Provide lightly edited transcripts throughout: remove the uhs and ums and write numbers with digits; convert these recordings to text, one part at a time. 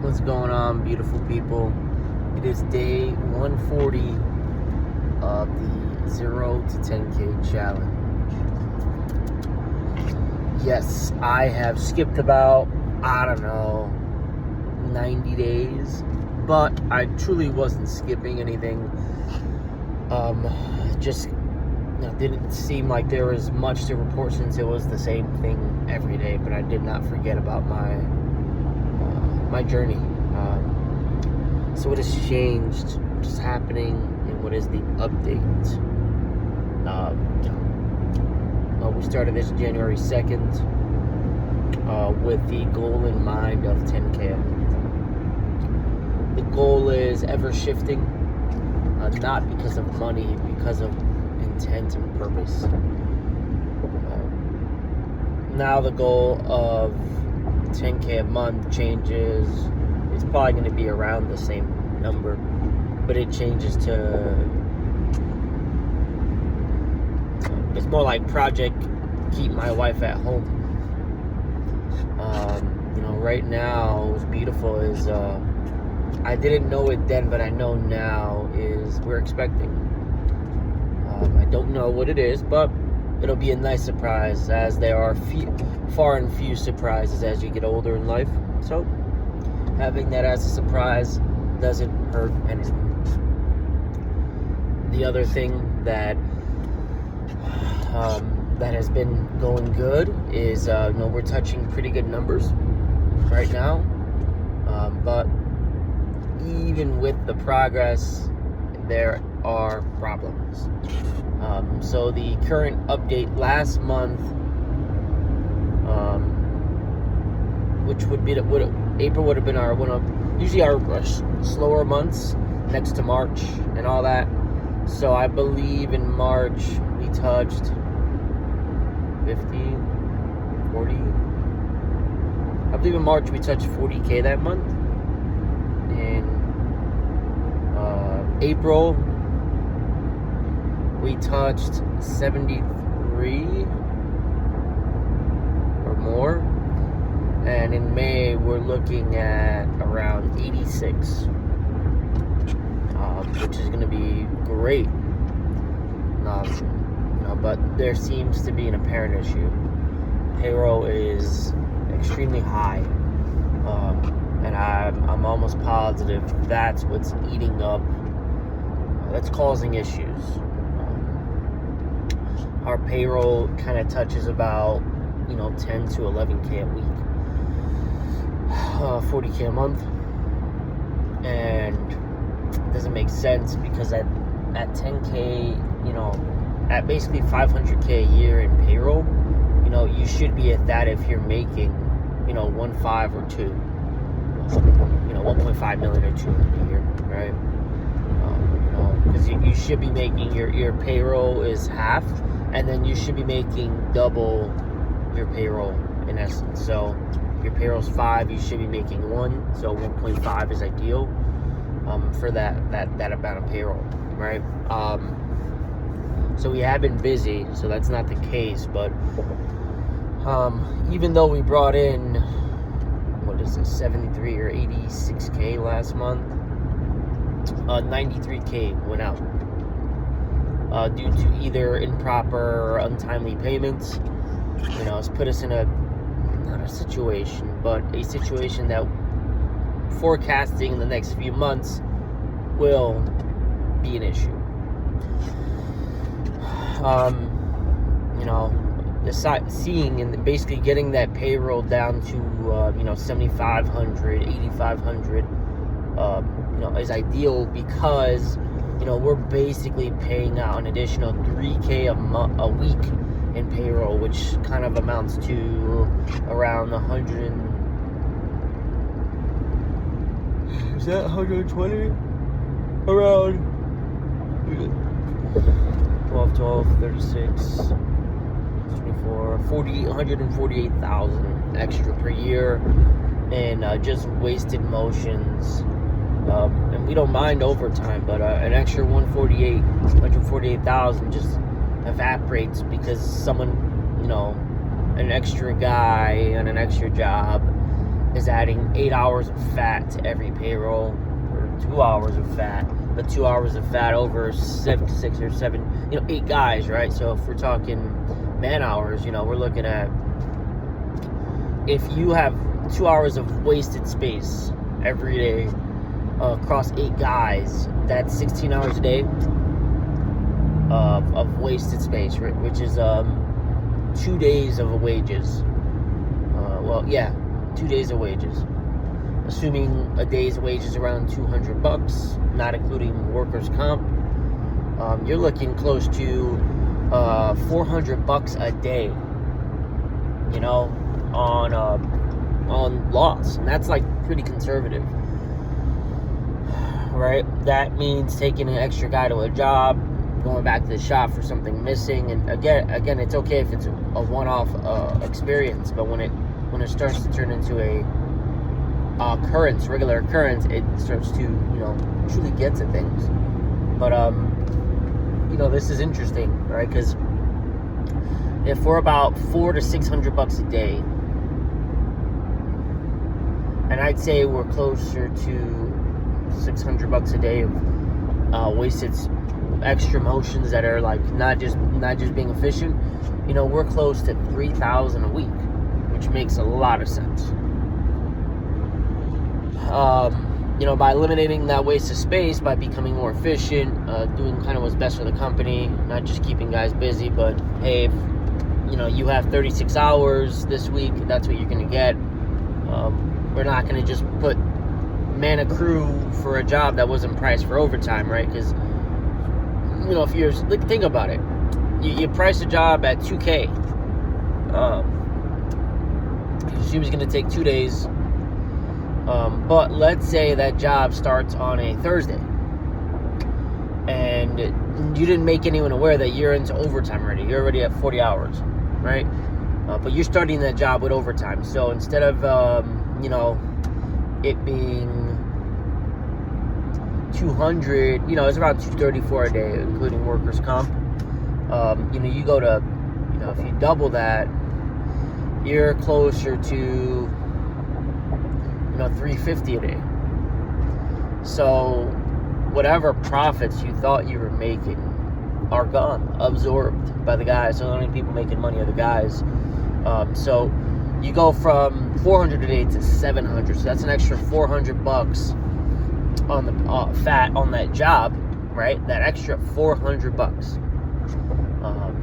What's going on, beautiful people? It is day 140 of the 0 to 10K challenge. Yes, I have skipped about, 90 days, but I truly wasn't skipping anything. Just didn't seem like there was much to report since it was the same thing every day, but I did not forget about my journey. So what has changed? What is happening? And what is the update? We started this January 2nd with the goal in mind of 10K. The goal is ever shifting, not because of money, because of intent and purpose. Now the goal of 10K a month changes. It's probably going to be around the same number, but it changes to, it's more like project keep my wife at home. Right now what's beautiful is I didn't know it then, but I know now is we're expecting. I don't know what it is, but it'll be a nice surprise, as there are far and few surprises as you get older in life. So having that as a surprise doesn't hurt anything. The other thing that has been going good is we're touching pretty good numbers right now, but even with the progress, there are problems. So the current update last month, which would be April would have been usually our slower months next to March and all that. So I believe in March we touched 50, 40. I believe in March we touched 40K that month. In April we touched 73 or more, and in May we're looking at around 86, which is going to be great. But there seems to be an apparent issue. Payroll is extremely high, and I'm almost positive that's what's eating up, that's causing issues. Our payroll kind of touches about 10 to 11K a week, 40K a month, and it doesn't make sense because at 10K, at basically 500K a year in payroll, you should be at that if you're making 1.5 or 2, 1.5 million or 2 in a year, right? Because you should be making your payroll is half, and then you should be making double your payroll in essence. So if your payroll's 5, you should be making 1, so 1.5 is ideal for that amount of payroll, right? So we have been busy, so that's not the case, but even though we brought in 73 or 86K last month, 93K went out due to either improper or untimely payments. It's put us in not a situation, but a situation that forecasting in the next few months will be an issue. Seeing and basically getting that payroll down to 7,500, 8,500 is ideal, because we're basically paying out an additional 3K a week in payroll, which kind of amounts to around 100. Is that 120? Around 12, 36, 24, 148,000 extra per year in just wasted motions. And we don't mind overtime, but an extra 148,000 just evaporates because someone, an extra guy on an extra job is adding 8 hours of fat to every payroll, or 2 hours of fat, but 2 hours of fat over 6 or 7, 8 guys, right? So if we're talking man hours, we're looking at, if you have 2 hours of wasted space every day across 8 guys, that's 16 hours a day of wasted space, right? Which is 2 days of wages. 2 days of wages. Assuming a day's wages around $200, not including workers' comp, you're looking close to $400 a day, on loss, and that's like pretty conservative, right? That means taking an extra guy to a job, going back to the shop for something missing, and again, it's okay if it's a one-off experience, but when it starts to turn into a regular occurrence, it starts to truly get to things. But this is interesting, right? Because if we're about $400 to $600 a day, and I'd say we're closer to $600 a day of wasted extra motions that are like not just being efficient. We're close to $3,000 a week, which makes a lot of sense. By eliminating that waste of space, by becoming more efficient, doing kind of what's best for the company, not just keeping guys busy, but hey, if you have 36 hours this week, that's what you're going to get. We're not going to just put man a crew for a job that wasn't priced for overtime, right? Because if you're think about it, you price a job at $2K. You assume it's going to take 2 days. But let's say that job starts on a Thursday, and you didn't make anyone aware that you're into overtime already. You're already at 40 hours, right? But you're starting that job with overtime. So instead of it being 200, it's around 234 a day, including workers' comp. You go to, if you double that, you're closer to 350 a day. So whatever profits you thought you were making are gone, absorbed by the guys. So the only people making money are the guys. So you go from 400 a day to 700. So that's an extra $400 on the fat on that job, right? That extra $400.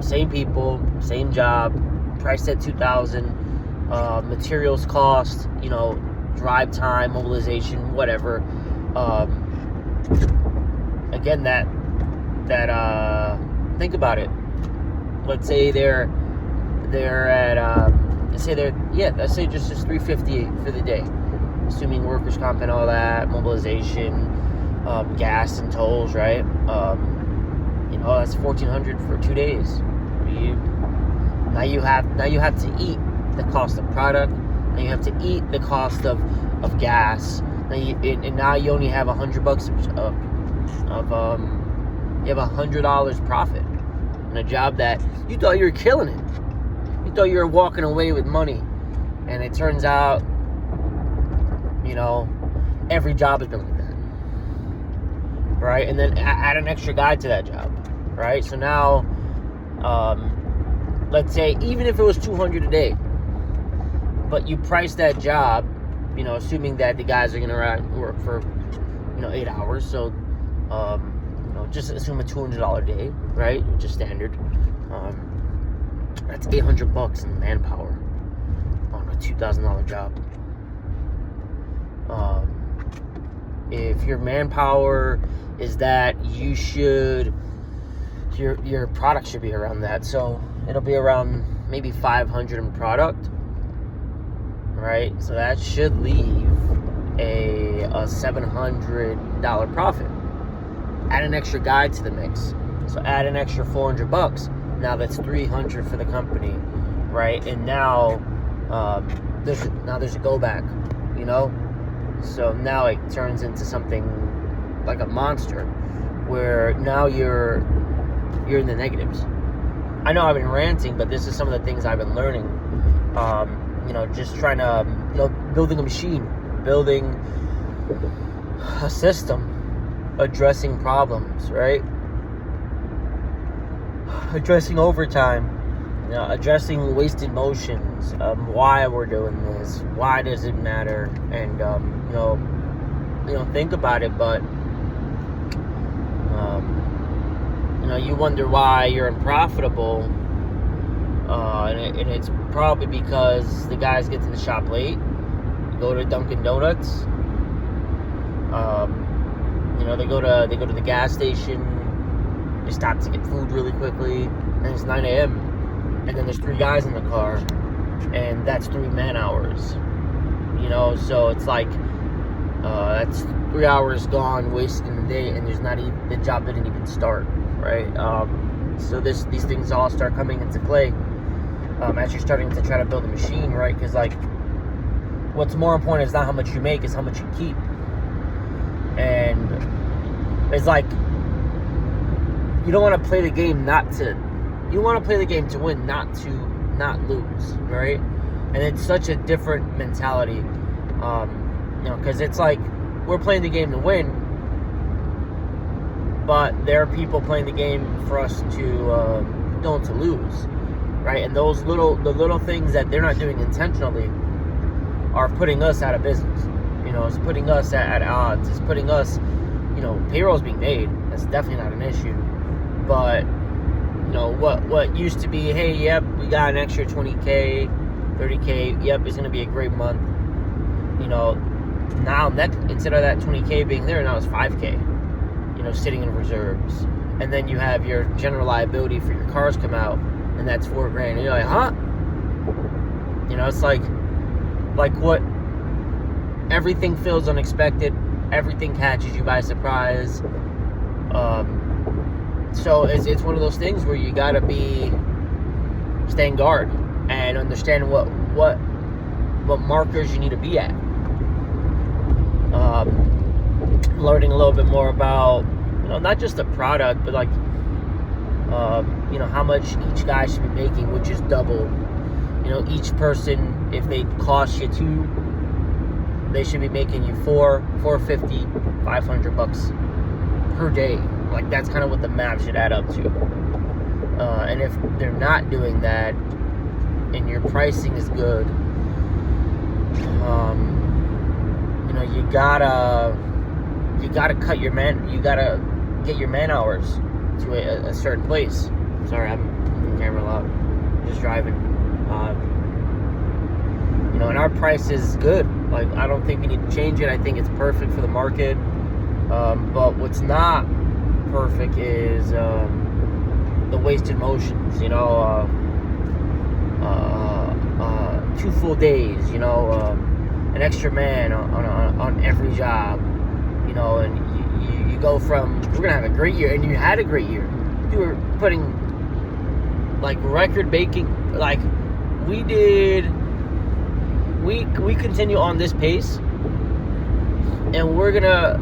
Same people, same job, priced at $2,000. Materials cost, drive time, mobilization, whatever. Again, that think about it. Let's say they're at let's say just $350 for the day, assuming workers' comp and all that, mobilization, gas and tolls, right? That's $1,400 for 2 days. Now you have to eat the cost of product. Now you have to eat the cost of gas. Now you only have $100 you have $100 profit in a job that you thought you were killing it. You thought you were walking away with money, and it turns out, every job has been like that, right? And then add an extra guy to that job, right? So now, let's say even if it was $200 a day, but you price that job, assuming that the guys are going to work for, 8 hours. So, just assume a $200 day, right? Which is standard. That's $800 in manpower on a $2,000 job. If your manpower is that, your product should be around that. So it'll be around maybe $500 in product, right? So that should leave a $700 profit. Add an extra guy to the mix. So add an extra $400. Now that's $300 for the company, right? And now there's a go back, So now it turns into something like a monster, where now you're in the negatives. I know I've been ranting, but this is some of the things I've been learning. just trying to, building a machine, building a system, addressing problems, right? Addressing overtime, addressing wasted motions, why we're doing this, why does it matter, and think about it. But you wonder why you're unprofitable, and it's probably because the guys get to the shop late, go to Dunkin' Donuts, they go to the gas station, they stop to get food really quickly, and it's 9 a.m. and then there's 3 guys in the car, and that's 3 man hours. So it's like that's 3 hours gone, wasted in the day, and there's not even, the job didn't even start, right? So these things all start coming into play as you're starting to try to build a machine, right? Because what's more important is not how much you make, it's how much you keep. And it's like, you don't want to play the game you want to play the game to win, not to not lose, right? And it's such a different mentality, because it's like, we're playing the game to win, but there are people playing the game for us to lose, right? And the little things that they're not doing intentionally are putting us out of business. It's putting us at odds. It's putting us, payroll's being made. That's definitely not an issue. But, what used to be, hey, yep, we got an extra 20K, 30K, yep, it's going to be a great month. Now instead of that 20K being there, now it's 5K, sitting in reserves. And then you have your general liability for your cars come out, and that's $4,000. And you're like, huh? It's like what? Everything feels unexpected. Everything catches you by surprise. So it's one of those things where you gotta stand guard and understand what markers you need to be at. Learning a little bit more about not just the product, but how much each guy should be making, which is double. Each person, if they cost you $2, they should be making you $450, $500 per day. That's kind of what the math should add up to. And if they're not doing that, and your pricing is good, you gotta cut your you gotta get your man hours to a certain place. Sorry, I'm moving the camera a lot. I'm just driving. And our price is good. I don't think we need to change it. I think it's perfect for the market. But what's not perfect is the wasted motions. 2 full days. An extra man on every job. And you go from, we're gonna have a great year, and you had a great year. You were putting record breaking. We did. We continue on this pace, and we're gonna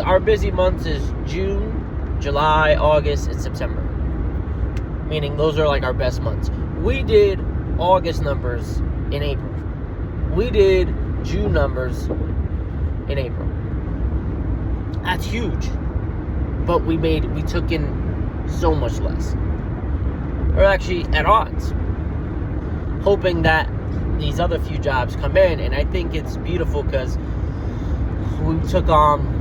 our busy months is June, July, August, and September. Meaning those are our best months. We did August numbers in April. We did June numbers in April. That's huge. But we took in so much less. We're actually at odds, hoping that these other few jobs come in. And I think it's beautiful because we took on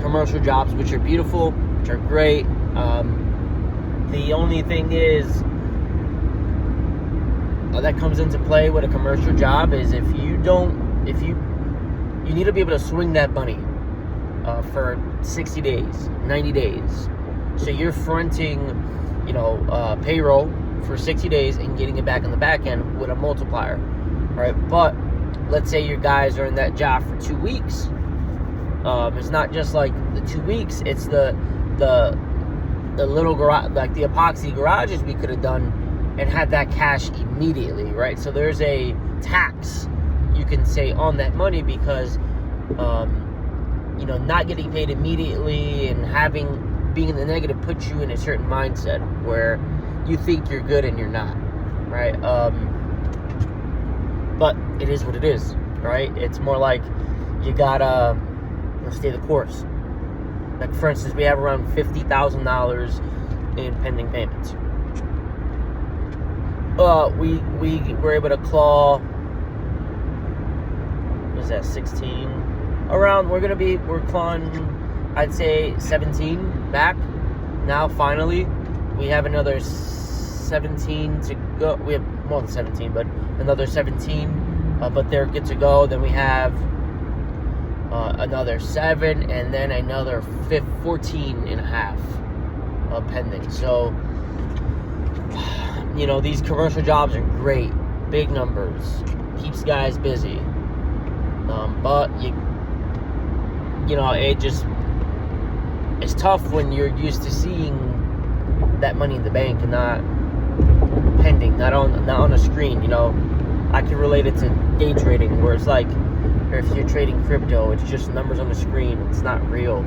commercial jobs, which are beautiful, which are great. The only thing is that comes into play with a commercial job is if you need to be able to swing that money for 60 days, 90 days. So you're fronting, payroll for 60 days and getting it back on the back end with a multiplier, right? But let's say your guys are in that job for 2 weeks. It's not just the 2 weeks. It's the little garage, the epoxy garages we could have done and had that cash immediately, right? So there's a tax, you can say, on that money because, not getting paid immediately and being in the negative puts you in a certain mindset where you think you're good and you're not, right? But it is what it is, right? It's more like you gotta stay the course. Like, for instance, we have around $50,000 in pending payments. We were able to claw, what is that, 16? Around, we're clawing, I'd say 17 back. Now, finally, we have another 17 to go. We have more than 17, but another 17, but they're good to go. Then we have another 7, and then another 14 and a half pending. So, these commercial jobs are great, big numbers, keeps guys busy. But it's tough when you're used to seeing that money in the bank and not pending, not on a screen. I can relate it to day trading, where it's like, or if you're trading crypto, it's just numbers on the screen. It's not real.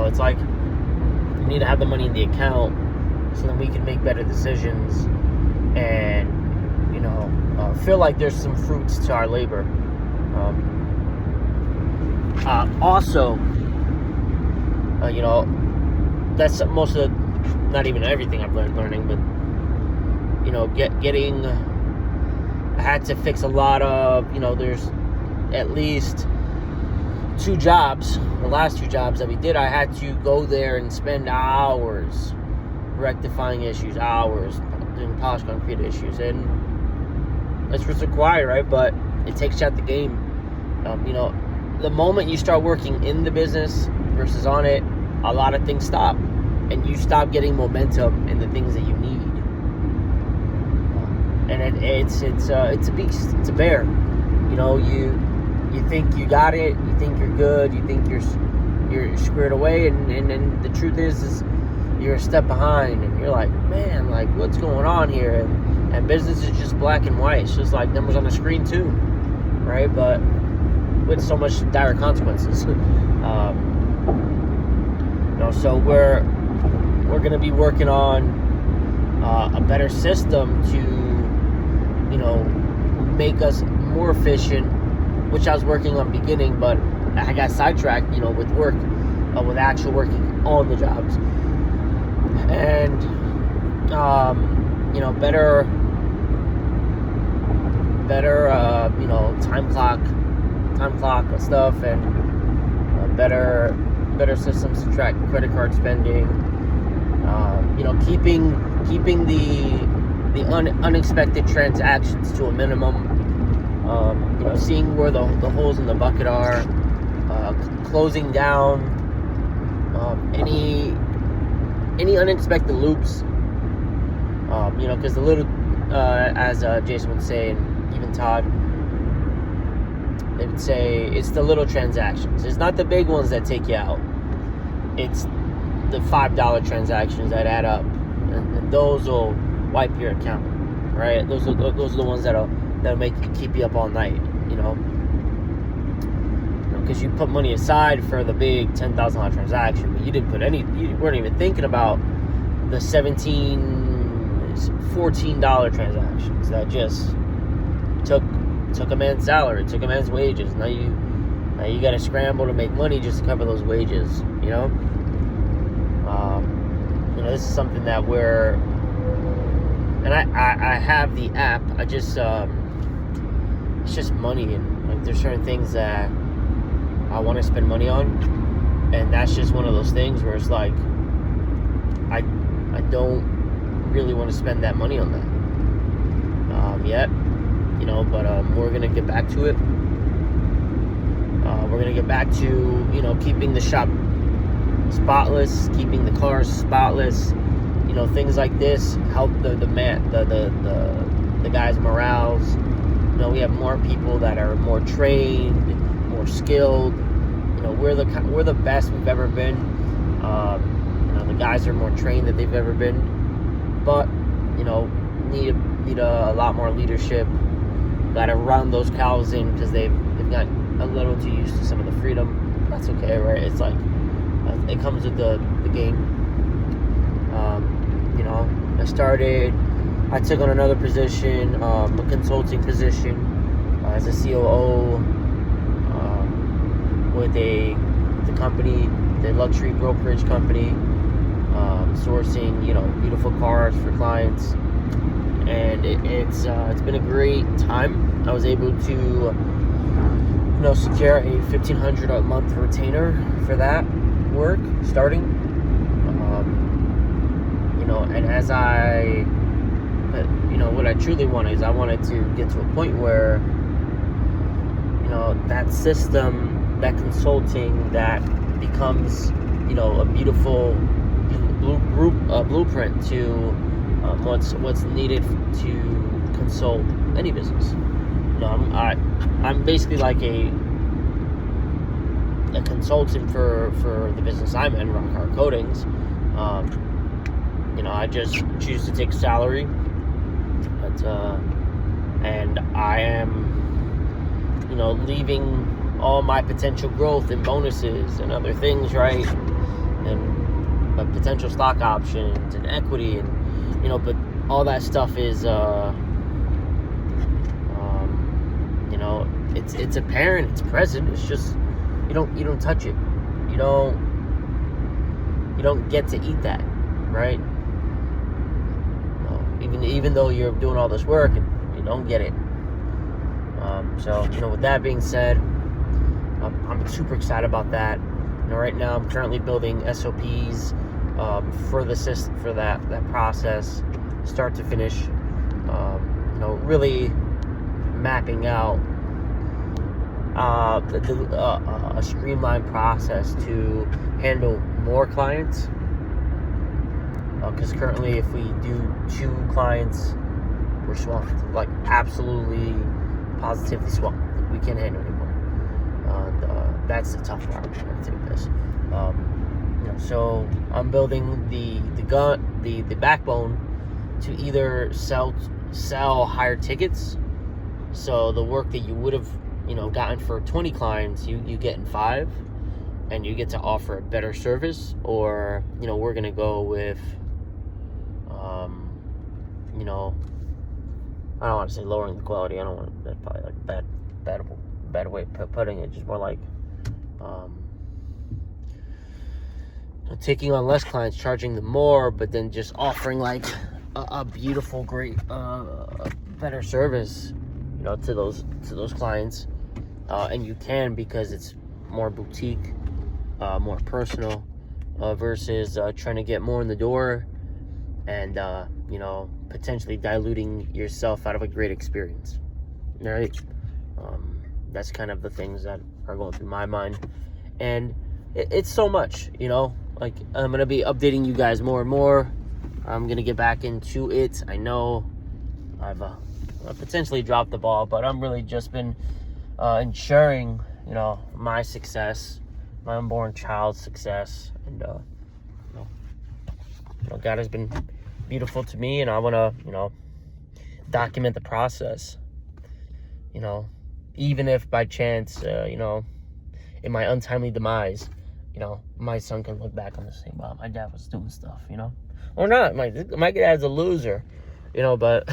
It's like you need to have the money in the account so that we can make better decisions and feel like there's some fruits to our labor. Also, that's most of not even everything I've learning, but I had to fix a lot of, there's at least 2 jobs, the last 2 jobs that we did, I had to go there and spend hours rectifying issues, hours doing polished concrete issues, and that's what's required, right? But it takes you out the game. The moment you start working in the business versus on it, a lot of things stop, and you stop getting momentum in the things that you need. And it's a beast. It's a bear. You think you got it. You think you're good. You think you're squared away, and the truth is you're a step behind, and you're like, man, like, what's going on here? And business is just black and white. It's just like numbers on the screen too, right? But with so much dire consequences. So we're gonna be working on a better system to make us more efficient, which I was working on beginning, but I got sidetracked with work, with actual working on the jobs, and better time clock stuff, and better systems to track credit card spending. Keeping the unexpected transactions to a minimum. Seeing where the holes in the bucket are, closing down any unexpected loops. Because the little, as Jason would say, and even Todd, they would say it's the little transactions. It's not the big ones that take you out. It's the $5 transactions that add up, and those will wipe your account, right? Those are the ones that'll make you keep you up all night, because you put money aside for the big $10,000 transaction, but you weren't even thinking about the $14 transactions that just took a man's salary, took a man's wages. Now you got to scramble to make money just to cover those wages. This is something that and I have the app. I just it's just money, and like there's certain things that I want to spend money on, and that's just one of those things where it's like I don't really want to spend that money on that yet, but we're gonna get back to it. We're gonna get back to keeping the shop spotless, keeping the cars spotless. Things like this help the guys' morales. We have more people that are more trained, more skilled. We're the best we've ever been. The guys are more trained than they've ever been, but need a lot more leadership. Got to run those cows in because they've gotten a little too used to some of the freedom. That's okay, right? It's like it comes with the game. I took on another position, a consulting position, as a COO with the company, the luxury brokerage company, sourcing, beautiful cars for clients. And it's been a great time. I was able to, secure a $1,500 a month retainer for that work starting. And as what I truly want is I wanted to get to a point where, that system, that consulting, that becomes, a beautiful blueprint to what's needed to consult any business. I'm basically like a consultant for the business I'm in, Rock Hard Coatings. I just choose to take salary, and I am, leaving all my potential growth and bonuses and other things, right? And potential stock options and equity, and but all that stuff is it's apparent, it's present. It's just you don't touch it. You don't get to eat that, right? Even though you're doing all this work, you don't get it. So with that being said, I'm super excited about that. Right now I'm currently building SOPs for that process, start to finish. Really mapping out a streamlined process to handle more clients. Because currently, if we do 2 clients, we're swamped. Like, absolutely, positively swamped. We can't handle anymore. That's the tough part. I'm gonna take this. So I'm building the backbone to either sell higher tickets. So the work that you would have, gotten for 20 clients, you get in 5, and you get to offer a better service. Or, we're gonna go with, I don't want to say lowering the quality. I don't want that's probably like bad way of putting it. Just more like taking on less clients, charging them more, but then just offering like a beautiful, great, better service, to those clients. And you can, because it's more boutique, more personal, versus trying to get more in the door and potentially diluting yourself out of a great experience. All right. That's kind of the things that are going through my mind, and it's so much, like I'm going to be updating you guys more and more. I'm going to get back into it. I know I've potentially dropped the ball, but I'm really just been ensuring, my success, my unborn child's success. And, God has been beautiful to me, and I want to, document the process, even if by chance, in my untimely demise, my son can look back on this and say, wow, my dad was doing stuff, or not. My dad's a loser, but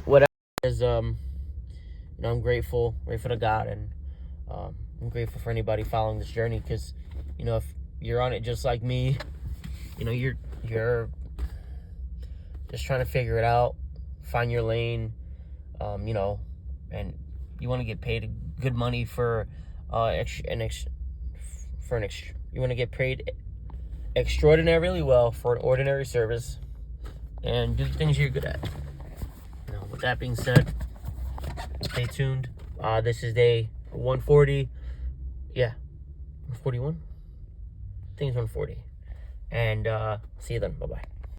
whatever is, I'm grateful to God, and I'm grateful for anybody following this journey, because, if you're on it just like me, you're just trying to figure it out, find your lane, and you want to get paid good money for you want to get paid extraordinarily well for an ordinary service, and do the things you're good at. With that being said, stay tuned. This is day 140. Yeah, 141. I think it's 140. And see you then. Bye-bye.